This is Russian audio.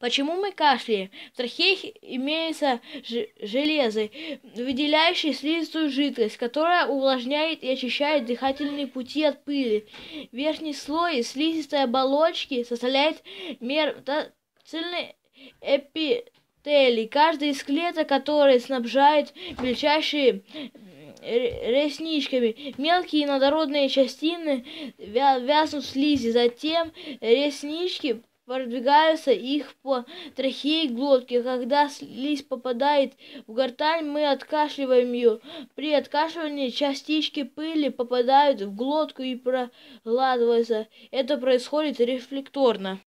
Почему мы кашляем? В трахеях имеется железо, выделяющее слизистую жидкость, которая увлажняет и очищает дыхательные пути от пыли. Верхний слой слизистой оболочки составляет цельный эпителий, каждый из клеток которой снабжает мельчайшие ресничками. Мелкие инородные частины вязнут в слизи, затем реснички продвигаются их по трахее к глотке. Когда слизь попадает в гортань, мы откашливаем ее. При откашливании частички пыли попадают в глотку и проглатываются. Это происходит рефлекторно.